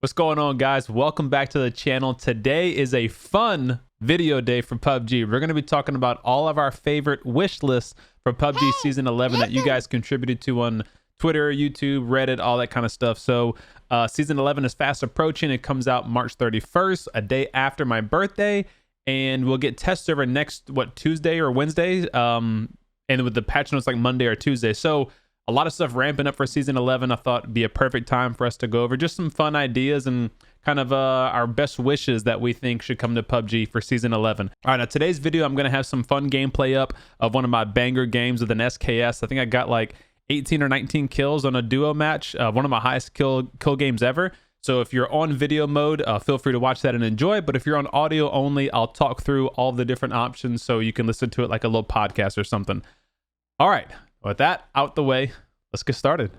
What's going on, guys? Welcome back to the channel. Today is a fun video day for PUBG. We're going to be talking about all of our favorite wish lists for PUBG Season 11 that you guys contributed to on Twitter, YouTube, Reddit, all that kind of stuff. So Season 11 is fast approaching. It comes out March 31st, a day after my birthday, and we'll get test server next, Tuesday or Wednesday? And with the patch notes like Monday or Tuesday. So a lot of stuff ramping up for Season 11. I thought it'd be a perfect time for us to go over just some fun ideas and kind of our best wishes that we think should come to PUBG for Season 11. All right, now today's video, I'm going to have some fun gameplay up of one of my banger games with an SKS. I think I got like 18 or 19 kills on a duo match, one of my highest kill games ever. So if you're on video mode, feel free to watch that and enjoy. But if you're on audio only, I'll talk through all the different options so you can listen to it like a little podcast or something. All right. With that out the way, let's get started.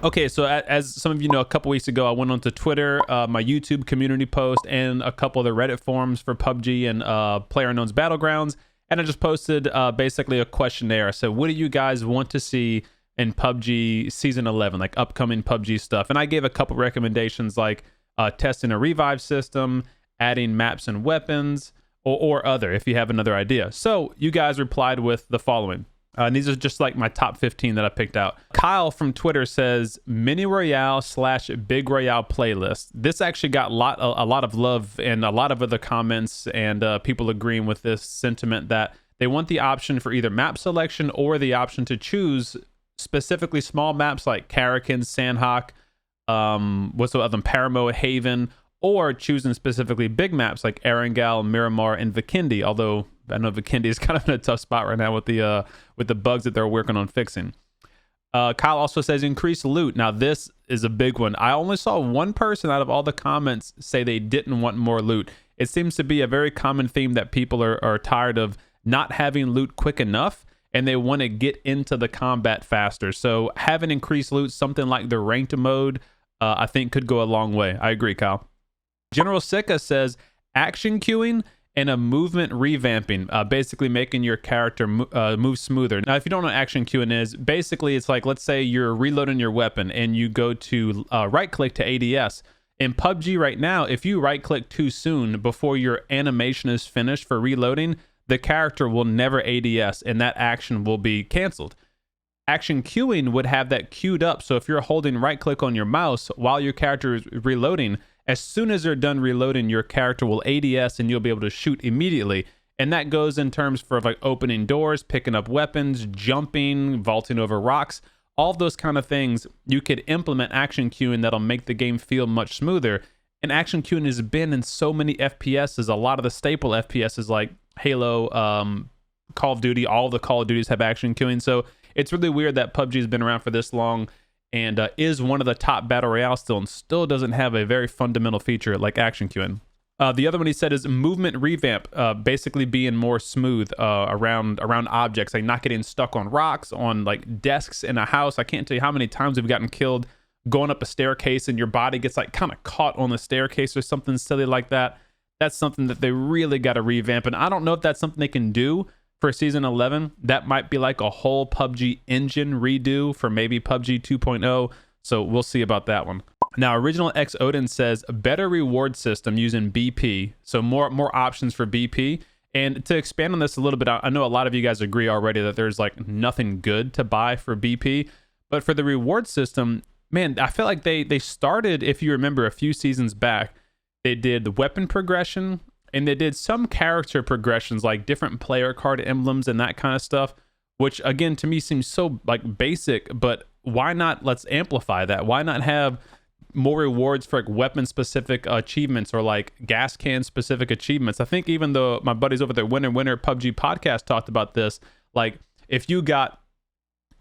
Okay, so as some of you know, a couple weeks ago, I went onto Twitter, my YouTube community post, and a couple of the Reddit forums for PUBG and PlayerUnknown's Battlegrounds, and I just posted basically a questionnaire. I said, what do you guys want to see in PUBG Season 11, like upcoming PUBG stuff? And I gave a couple recommendations like testing a revive system, adding maps and weapons, or other, if you have another idea. So you guys replied with the following. And these are just like my top 15 that I picked out. Kyle from Twitter says mini royale / big royale playlist. This actually got a lot of love and a lot of other comments and people agreeing with this sentiment that they want the option for either map selection or the option to choose specifically small maps like Karakin, Sandhawk, what's the other, Paramo, Haven, or choosing specifically big maps like Erangel, Miramar, and Vikindi. Although I know Vikindi is kind of in a tough spot right now with the bugs that they're working on fixing. Kyle also says increase loot. Now this is a big one. I only saw one person out of all the comments say they didn't want more loot. It seems to be a very common theme that people are tired of not having loot quick enough, and they want to get into the combat faster. So having increased loot, something like the ranked mode, I think could go a long way. I agree, Kyle. General Sika says action queuing and a movement revamping, basically making your character move smoother. Now, if you don't know what action queuing is, basically it's like, let's say you're reloading your weapon and you go to right click to ADS. In PUBG right now, if you right click too soon before your animation is finished for reloading, the character will never ADS and that action will be canceled. Action queuing would have that queued up. So if you're holding right click on your mouse while your character is reloading, as soon as they're done reloading, your character will ADS and you'll be able to shoot immediately. And that goes in terms for like opening doors, picking up weapons, jumping, vaulting over rocks, all those kind of things. You could implement action queuing that'll make the game feel much smoother. And action queuing has been in so many FPSs. A lot of the staple FPSs like Halo, Call of Duty, all the Call of Duties have action queuing. So it's really weird that PUBG has been around for this long and is one of the top battle royale still, and still doesn't have a very fundamental feature like action queuing. The other one he said is movement revamp, basically being more smooth around objects, like not getting stuck on rocks, on like desks in a house. I can't tell you how many times we've gotten killed going up a staircase and your body gets like kind of caught on the staircase or something silly like that. That's something that they really got to revamp, and I don't know if that's something they can do for Season 11. That might be like a whole PUBG engine redo for maybe PUBG 2.0. So we'll see about that one. Now, Original X Odin says a better reward system using BP. So more options for BP. And to expand on this a little bit, I know a lot of you guys agree already that there's like nothing good to buy for BP. But for the reward system, man, I feel like they started, if you remember a few seasons back, they did the weapon progression, and they did some character progressions like different player card emblems and that kind of stuff, which again to me seems so like basic, but why not let's amplify that? Why not have more rewards for like weapon specific achievements or like gas can specific achievements? I think even though my buddies over there, Winner PUBG podcast talked about this, like if you got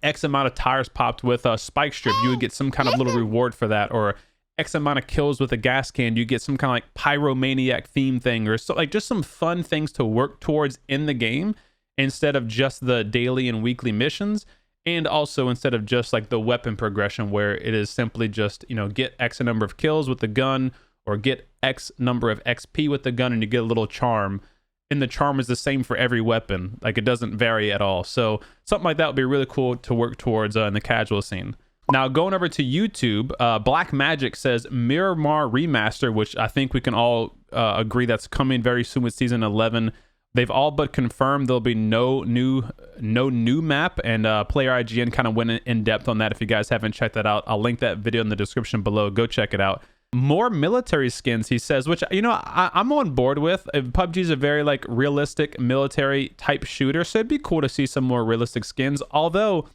X amount of tires popped with a spike strip, you would get some kind of little reward for that, or X amount of kills with a gas can, you get some kind of like pyromaniac theme thing, or so like just some fun things to work towards in the game instead of just the daily and weekly missions, and also instead of just like the weapon progression where it is simply just, you know, get X number of kills with the gun or get X number of XP with the gun and you get a little charm. And the charm is the same for every weapon. Like it doesn't vary at all. So something like that would be really cool to work towards in the casual scene. Now, going over to YouTube, Black Magic says Miramar Remaster, which I think we can all agree that's coming very soon with Season 11. They've all but confirmed there'll be no new map, and Player IGN kind of went in depth on that. If you guys haven't checked that out, I'll link that video in the description below. Go check it out. More military skins, he says, which, you know, I'm on board with. PUBG is a very like realistic military type shooter, so it'd be cool to see some more realistic skins, although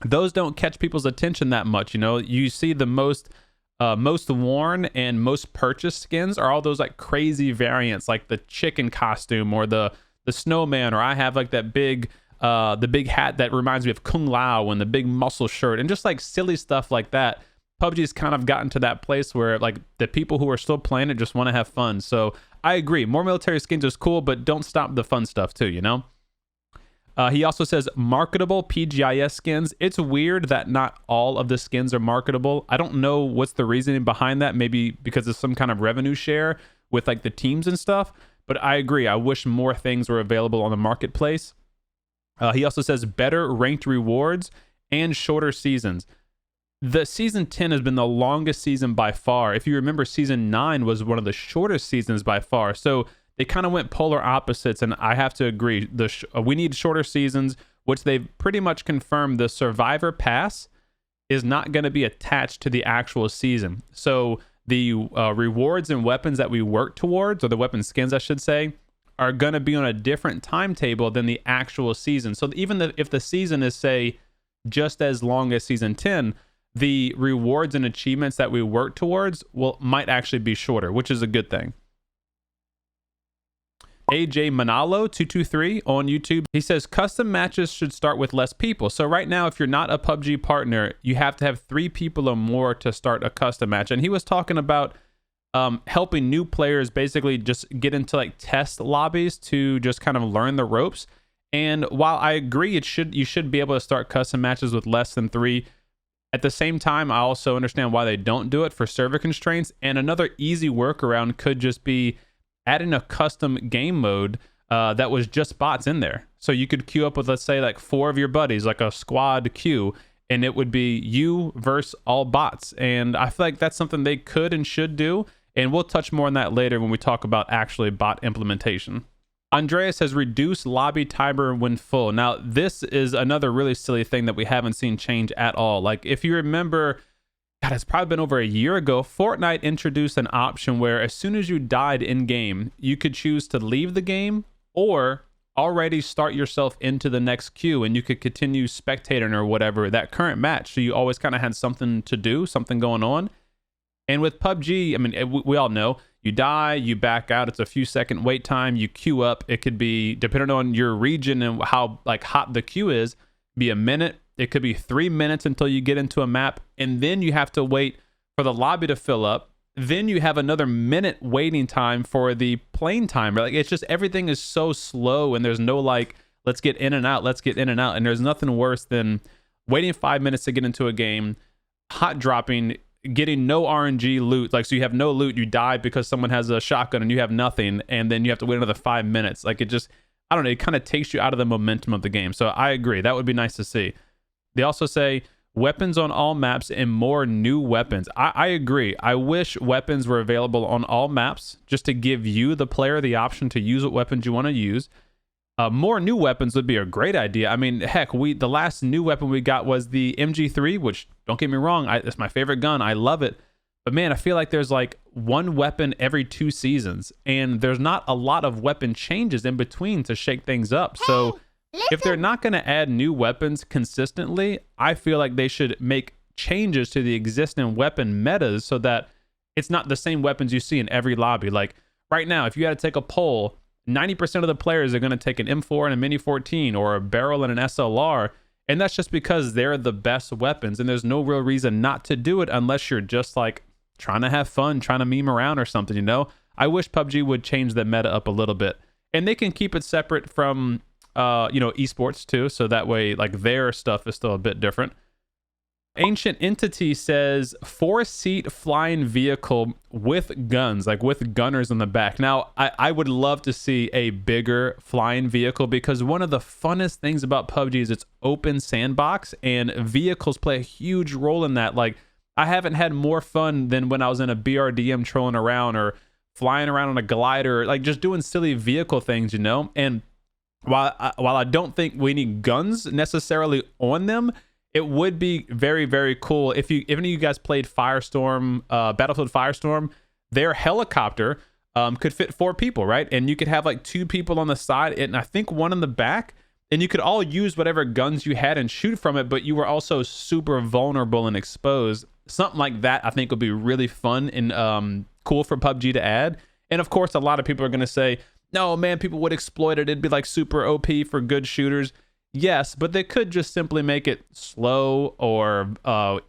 those don't catch people's attention that much. You know, you see the most worn and most purchased skins are all those like crazy variants, like the chicken costume or the snowman, or I have like that big the big hat that reminds me of Kung Lao, and the big muscle shirt, and just like silly stuff like that. PUBG's kind of gotten to that place where like the people who are still playing it just want to have fun. So I agree, more military skins is cool, but don't stop the fun stuff too, you know? He also says marketable PGIS skins. It's weird that not all of the skins are marketable. I don't know what's the reasoning behind that. Maybe because of some kind of revenue share with like the teams and stuff. But I agree. I wish more things were available on the marketplace. He also says better ranked rewards and shorter seasons. The season 10 has been the longest season by far. If you remember, season 9 was one of the shortest seasons by far. So they kind of went polar opposites, and I have to agree. We need shorter seasons, which they've pretty much confirmed. The Survivor Pass is not going to be attached to the actual season. So the rewards and weapons that we work towards, or the weapon skins, I should say, are going to be on a different timetable than the actual season. So even if the season is, say, just as long as season 10, the rewards and achievements that we work towards might actually be shorter, which is a good thing. AJ Manalo 223 on YouTube, he says custom matches should start with less people. So right now, if you're not a PUBG partner, you have to have 3 people or more to start a custom match. And he was talking about helping new players basically just get into like test lobbies to just kind of learn the ropes. And while I agree you should be able to start custom matches with less than 3, at the same time, I also understand why they don't do it for server constraints. And another easy workaround could just be adding a custom game mode that was just bots in there. So you could queue up with, let's say, like 4 of your buddies, like a squad queue, and it would be you versus all bots. And I feel like that's something they could and should do. And we'll touch more on that later when we talk about actually bot implementation. Andreas has reduced lobby timer when full. Now, this is another really silly thing that we haven't seen change at all. Like, if you remember, God, it's probably been over a year ago, Fortnite introduced an option where as soon as you died in-game, you could choose to leave the game or already start yourself into the next queue, and you could continue spectating or whatever that current match. So you always kind of had something to do, something going on. And with PUBG, I mean, we all know, you die, you back out, it's a few second wait time, you queue up. It could be, depending on your region and how like hot the queue is, be a minute. It could be 3 minutes until you get into a map, and then you have to wait for the lobby to fill up. Then you have another minute waiting time for the plane time. Like, it's just, everything is so slow, and there's no like, let's get in and out, let's get in and out. And there's nothing worse than waiting 5 minutes to get into a game, hot dropping, getting no RNG loot. Like, so you have no loot, you die because someone has a shotgun and you have nothing, and then you have to wait another 5 minutes. Like, it just, I don't know, it kind of takes you out of the momentum of the game. So I agree, that would be nice to see. They also say weapons on all maps and more new weapons. I agree. I wish weapons were available on all maps just to give you, the player, the option to use what weapons you want to use. More new weapons would be a great idea. I mean, heck, the last new weapon we got was the MG3, which, don't get me wrong, it's my favorite gun. I love it. But man, I feel like there's like one weapon every 2 seasons, and there's not a lot of weapon changes in between to shake things up. So if they're not going to add new weapons consistently, I feel like they should make changes to the existing weapon metas so that it's not the same weapons you see in every lobby. Like right now, if you had to take a poll, 90% of the players are going to take an M4 and a Mini 14 or a barrel and an SLR. And that's just because they're the best weapons. And there's no real reason not to do it unless you're just like trying to have fun, trying to meme around or something, you know? I wish PUBG would change the meta up a little bit. And they can keep it separate from esports too, so that way like their stuff is still a bit different. Ancient Entity says 4-seat flying vehicle with guns, like with gunners in the back. Now, I would love to see a bigger flying vehicle, because one of the funnest things about PUBG is its open sandbox, and vehicles play a huge role in that. Like, I haven't had more fun than when I was in a BRDM trolling around or flying around on a glider, like just doing silly vehicle things, you know? And while I don't think we need guns necessarily on them, it would be very, very cool if any of you guys played Firestorm, Battlefield Firestorm. Their helicopter could fit 4 people, right? And you could have like 2 people on the side and I think 1 in the back, and you could all use whatever guns you had and shoot from it, but you were also super vulnerable and exposed. Something like that I think would be really fun and cool for PUBG to add. And of course, a lot of people are going to say, no, man, people would exploit it. It'd be like super OP for good shooters. Yes, but they could just simply make it slow or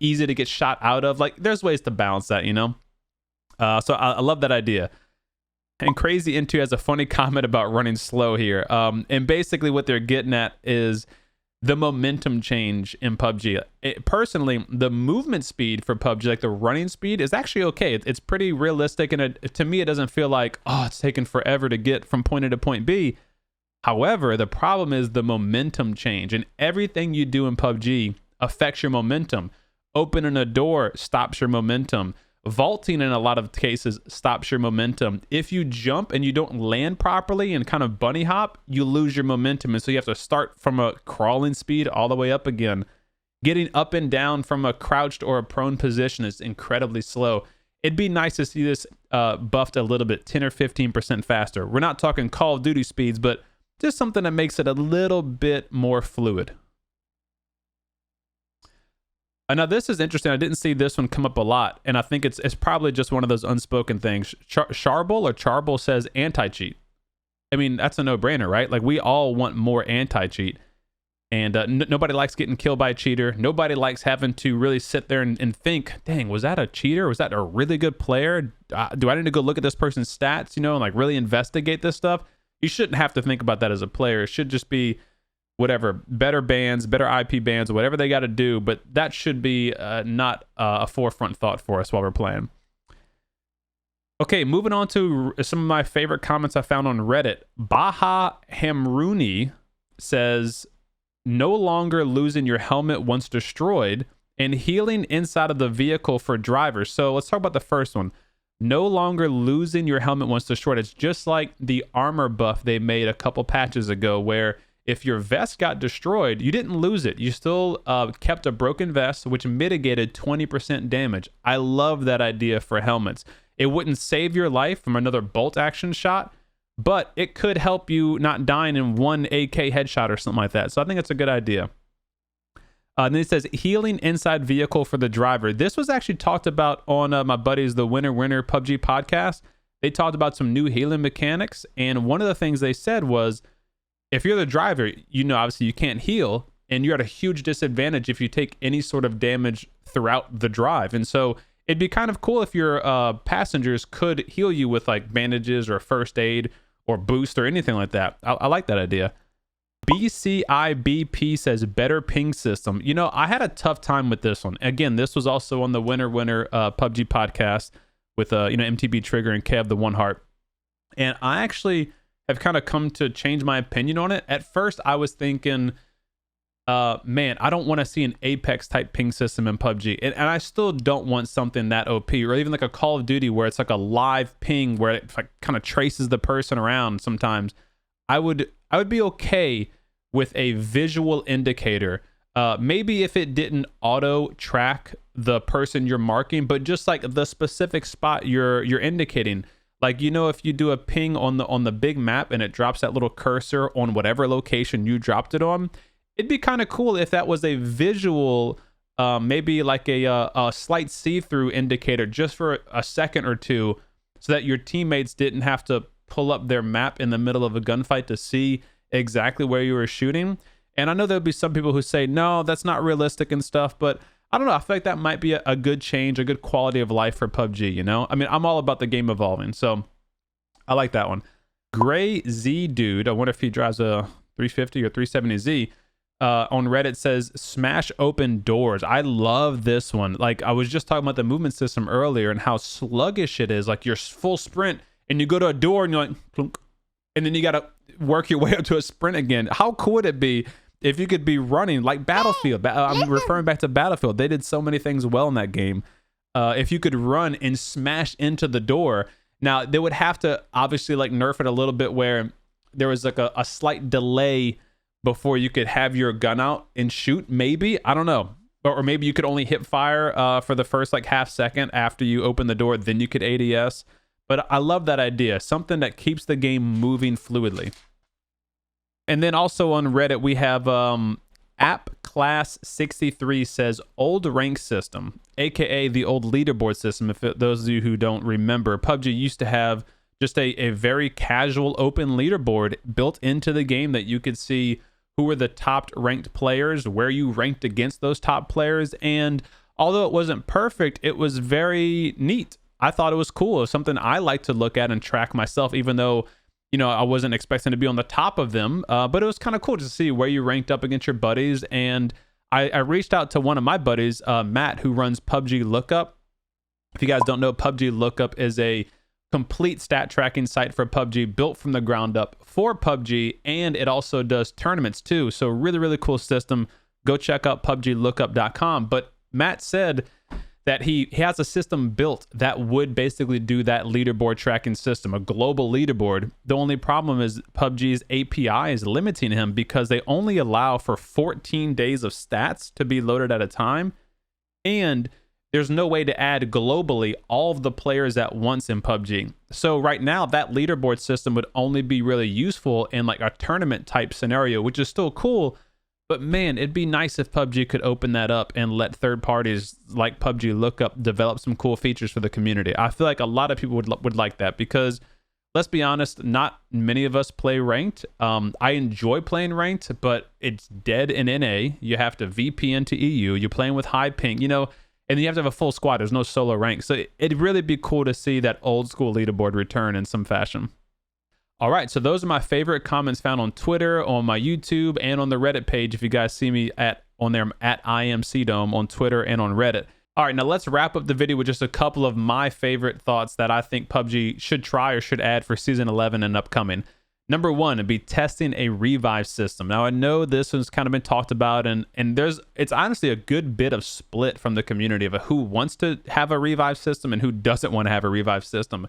easy to get shot out of. Like, there's ways to balance that, you know? So I love that idea. And Crazy Into has a funny comment about running slow here. And basically what they're getting at is the momentum change in PUBG. Personally, the movement speed for PUBG, like the running speed, is actually okay. It's pretty realistic, and to me, it doesn't feel like, oh, it's taking forever to get from point A to point B. However, the problem is the momentum change, and everything you do in PUBG affects your momentum. Opening a door stops your momentum. Vaulting in a lot of cases stops your momentum. If you jump and you don't land properly and kind of bunny hop, you lose your momentum, and so you have to start from a crawling speed all the way up again. Getting up and down from a crouched or a prone position is incredibly slow. It'd be nice to see this buffed a little bit, 10 or 15% faster. We're not talking Call of Duty speeds, but just something that makes it a little bit more fluid. Now, this is interesting. I didn't see this one come up a lot, and I think it's probably just one of those unspoken things. Charble says anti-cheat. I mean, that's a no-brainer, right? Like, we all want more anti-cheat, and nobody likes getting killed by a cheater. Nobody likes having to really sit there and think, dang, was that a cheater? Was that a really good player? Do I need to go look at this person's stats, you know, and like really investigate this stuff? You shouldn't have to think about that as a player. It should just be whatever, better bans, better IP bans, whatever they got to do. But that should be not a forefront thought for us while we're playing. Okay, moving on to some of my favorite comments I found on Reddit. Baha Hamrouni says, no longer losing your helmet once destroyed, and healing inside of the vehicle for drivers. So let's talk about the first one. No longer losing your helmet once destroyed. It's just like the armor buff they made a couple patches ago, where if your vest got destroyed, you didn't lose it. You still kept a broken vest, which mitigated 20% damage. I love that idea for helmets. It wouldn't save your life from another bolt action shot, but it could help you not dying in one AK headshot or something like that. So I think it's a good idea. And then it says healing inside vehicle for the driver. This was actually talked about on my buddies, the Winner PUBG podcast. They talked about some new healing mechanics. And one of the things they said was, if you're the driver, you know, obviously you can't heal, and you're at a huge disadvantage if you take any sort of damage throughout the drive. And so it'd be kind of cool if your passengers could heal you with like bandages or first aid or boost or anything like that. I like that idea. BCIBP says better ping system. You know, I had a tough time with this one. Again, this was also on the Winner PUBG podcast with MTB Trigger and Kev the One Heart. And I actually have kind of come to change my opinion on it. At first, I was thinking, man, I don't want to see an Apex type ping system in PUBG. And I still don't want something that OP, or even like a Call of Duty where it's like a live ping where it like kind of traces the person around sometimes. I would be okay with a visual indicator. Maybe if it didn't auto track the person you're marking, but just like the specific spot you're indicating. Like, you know, if you do a ping on the big map and it drops that little cursor on whatever location you dropped it on, it'd be kind of cool if that was a visual, maybe like a slight see-through indicator just for a second or two, so that your teammates didn't have to pull up their map in the middle of a gunfight to see exactly where you were shooting. And I know there'll be some people who say, no, that's not realistic and stuff, but I don't know. I feel like that might be a good change, a good quality of life for PUBG, you know? I mean, I'm all about the game evolving, so I like that one. Gray Z Dude, I wonder if he drives a 350 or 370Z, on Reddit says smash open doors. I love this one. Like, I was just talking about the movement system earlier and how sluggish it is. Like, you're full sprint and you go to a door and you're like plunk, and then you got to work your way up to a sprint again. How cool would it be if you could be running like Battlefield? I'm referring back to Battlefield. They did so many things well in that game. If you could run and smash into the door. Now, they would have to obviously like nerf it a little bit where there was like a slight delay before you could have your gun out and shoot, maybe. I don't know. Or maybe you could only hip fire for the first like half second after you open the door, then you could ADS. But I love that idea. Something that keeps the game moving fluidly. And then also on Reddit, we have App Class 63 says old rank system, aka the old leaderboard system. If those of you who don't remember, PUBG used to have just a very casual open leaderboard built into the game that you could see who were the top ranked players, where you ranked against those top players. And although it wasn't perfect, it was very neat. I thought it was cool. It was something I like to look at and track myself, even though, you know, I wasn't expecting to be on the top of them. But it was kind of cool to see where you ranked up against your buddies. And I reached out to one of my buddies, Matt, who runs PUBG Lookup. If you guys don't know, PUBG Lookup is a complete stat tracking site for PUBG, built from the ground up for PUBG, and it also does tournaments too. So really, really cool system. Go check out PUBGLookup.com. But Matt said that he has a system built that would basically do that leaderboard tracking system, a global leaderboard. The only problem is PUBG's API is limiting him because they only allow for 14 days of stats to be loaded at a time. And there's no way to add globally all of the players at once in PUBG. So right now, that leaderboard system would only be really useful in like a tournament type scenario, which is still cool. But man, it'd be nice if PUBG could open that up and let third parties like PUBG Lookup develop some cool features for the community. I feel like a lot of people would like that because, let's be honest, not many of us play ranked. I enjoy playing ranked, but it's dead in NA. You have to VPN to EU. You're playing with high ping, you know, and you have to have a full squad. There's no solo rank. So it'd really be cool to see that old school leaderboard return in some fashion. All right, so those are my favorite comments found on Twitter, on my YouTube, and on the Reddit page. If you guys see me on there at IamCDome on Twitter and on Reddit. All right, now let's wrap up the video with just a couple of my favorite thoughts that I think PUBG should try or should add for Season 11 and upcoming. Number one, it'd be testing a revive system. Now, I know this one's kind of been talked about, and it's honestly a good bit of split from the community of who wants to have a revive system and who doesn't want to have a revive system.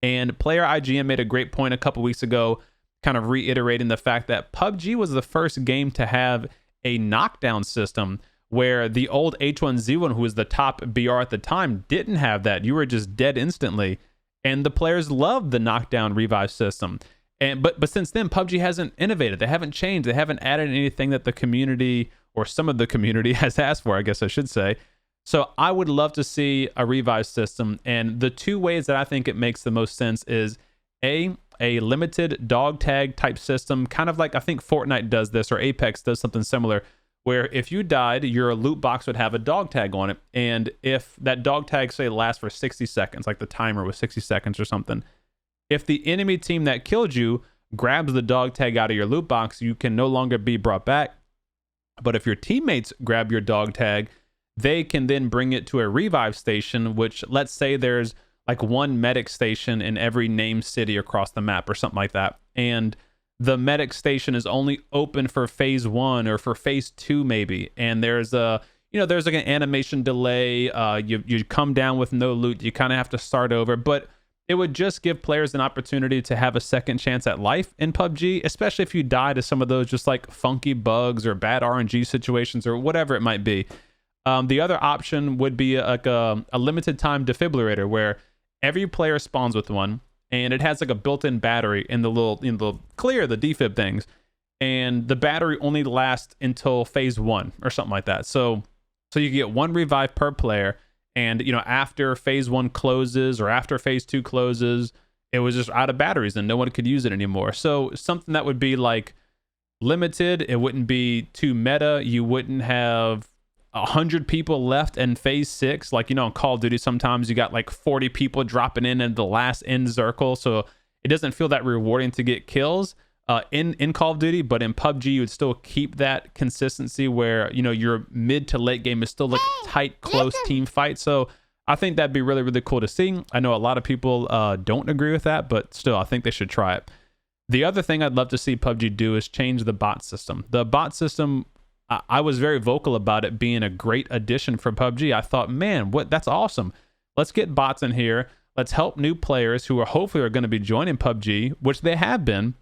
And player IGN made a great point a couple weeks ago, kind of reiterating the fact that PUBG was the first game to have a knockdown system where the old H1Z1, who was the top BR at the time, didn't have that. You were just dead instantly. And the players loved the knockdown revive system. But since then, PUBG hasn't innovated. They haven't changed. They haven't added anything that the community, or some of the community, has asked for, I guess I should say. So I would love to see a revive system. And the two ways that I think it makes the most sense is a limited dog tag type system, kind of like I think Fortnite does this, or Apex does something similar, where if you died, your loot box would have a dog tag on it. And if that dog tag, say, lasts for 60 seconds, like the timer was 60 seconds or something, if the enemy team that killed you grabs the dog tag out of your loot box, you can no longer be brought back. But if your teammates grab your dog tag, they can then bring it to a revive station, which, let's say there's like one medic station in every named city across the map or something like that. And the medic station is only open for phase 1 or for phase 2 maybe. And there's there's like an animation delay. You come down with no loot. You kind of have to start over. But it would just give players an opportunity to have a second chance at life in PUBG, especially if you die to some of those just like funky bugs or bad RNG situations or whatever it might be. The other option would be like a limited time defibrillator where every player spawns with one, and it has like a built-in battery in the little clear, the defib things, and the battery only lasts until phase 1 or something like that. So you get one revive per player. And, after phase 1 closes or after phase 2 closes, it was just out of batteries and no one could use it anymore. So something that would be like limited, it wouldn't be too meta. You wouldn't have 100 people left in phase 6. Like, on Call of Duty, sometimes you got like 40 people dropping in the last end circle. So it doesn't feel that rewarding to get kills. in Call of Duty, but in PUBG you would still keep that consistency where, you know, your mid to late game is still like tight, close team fight. So I think that'd be really, really cool to see. I know a lot of people don't agree with that, but still, I think they should try it. The other thing I'd love to see PUBG do is change the bot system. The bot system, I was very vocal about it being a great addition for PUBG. I thought, man, that's awesome. Let's get bots in here. Let's help new players who are hopefully are going to be joining PUBG, which they have been.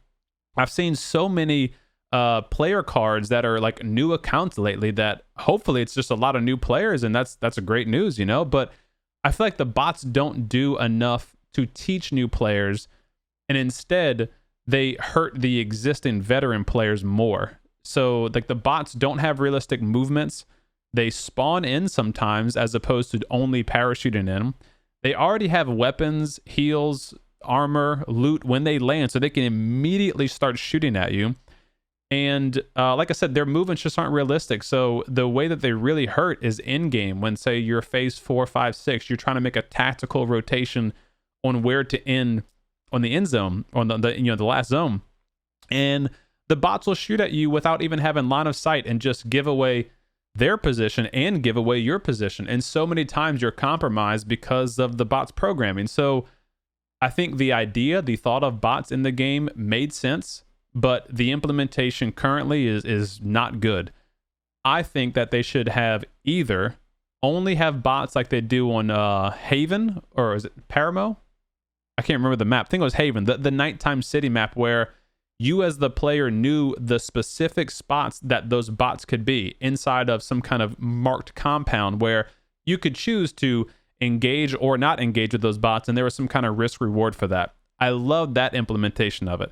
I've seen so many player cards that are like new accounts lately that hopefully it's just a lot of new players, and that's a great news, you know. But I feel like the bots don't do enough to teach new players, and instead they hurt the existing veteran players more. So like the bots don't have realistic movements. They spawn in sometimes as opposed to only parachuting in. They already have weapons, heals, armor, loot when they land, so they can immediately start shooting at you. And like I said, their movements just aren't realistic. So the way that they really hurt is in game. When say you're phase 4, 5, 6, you're trying to make a tactical rotation on where to end on the end zone, on the last zone, and the bots will shoot at you without even having line of sight and just give away their position and give away your position. And so many times you're compromised because of the bots programming. So I think the thought of bots in the game made sense, but the implementation currently is not good. I think that they should have either only have bots like they do on Haven, or is it Paramo? I can't remember the map. I think it was Haven, the nighttime city map, where you as the player knew the specific spots that those bots could be inside of some kind of marked compound, where you could choose to engage or not engage with those bots, and there was some kind of risk reward for that. I love that implementation of it.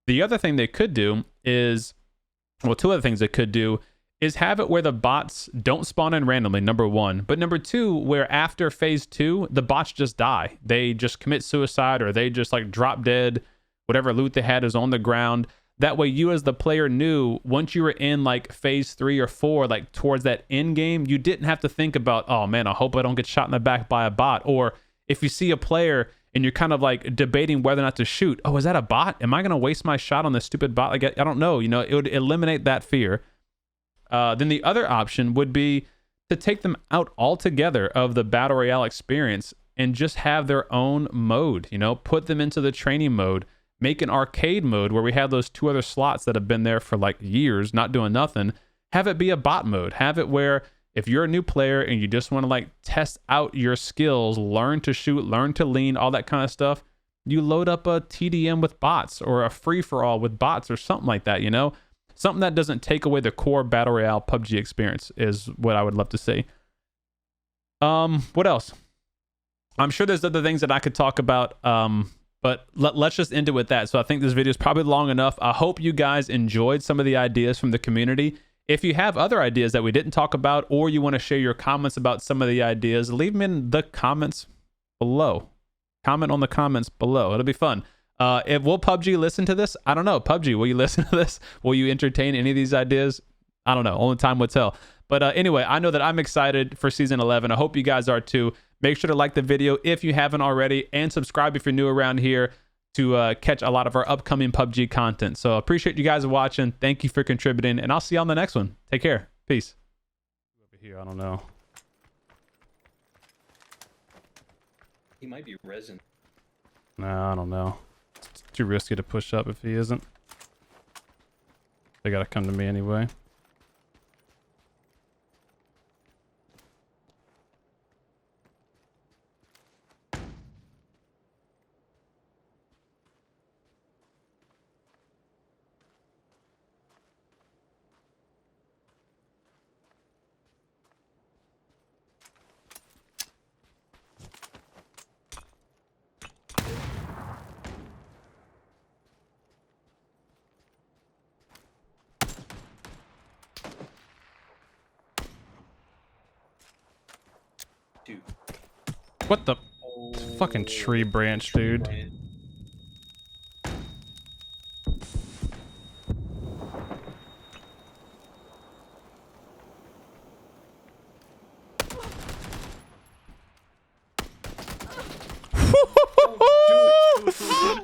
The other thing they could do is, well, two other things they could do is have it where the bots don't spawn in randomly, number one. But number two, where after phase 2, the bots just die. They just commit suicide, or they just like drop dead. Whatever loot they had is on the ground. That way you as the player knew once you were in like phase 3 or 4, like towards that end game, you didn't have to think about, oh man, I hope I don't get shot in the back by a bot. Or if you see a player and you're kind of like debating whether or not to shoot, oh, is that a bot? Am I going to waste my shot on this stupid bot? Like, I don't know, you know, it would eliminate that fear. Then the other option would be to take them out altogether of the Battle Royale experience and just have their own mode, you know, put them into the training mode, make an arcade mode where we have those 2 other slots that have been there for like years, not doing nothing. Have it be a bot mode. Have it where if you're a new player and you just want to like test out your skills, learn to shoot, learn to lean, all that kind of stuff, you load up a TDM with bots or a free-for-all with bots or something like that, you know? Something that doesn't take away the core Battle Royale PUBG experience is what I would love to see. What else? I'm sure there's other things that I could talk about, but let's just end it with that. So I think this video is probably long enough. I hope you guys enjoyed some of the ideas from the community. If you have other ideas that we didn't talk about, or you want to share your comments about some of the ideas, leave them in the comments below. Comment on the comments below. It'll be fun. Will PUBG listen to this? I don't know. PUBG, will you listen to this? Will you entertain any of these ideas? I don't know. Only time will tell. But anyway, I know that I'm excited for Season 11. I hope you guys are too. Make sure to like the video if you haven't already, and subscribe if you're new around here to catch a lot of our upcoming PUBG content. So appreciate you guys watching. Thank you for contributing, and I'll see you on the next one. Take care. Peace. Over here, I don't know. He might be resin. Nah, I don't know. It's too risky to push up if he isn't. They gotta come to me anyway. What the fucking tree branch, dude?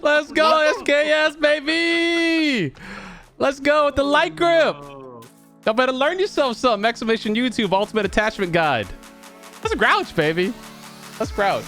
Let's go, SKS, baby! baby. Let's go with the light grip. Y'all better learn yourself something. Exclamation YouTube ultimate attachment guide. Let's grouch, baby. Let's grouch.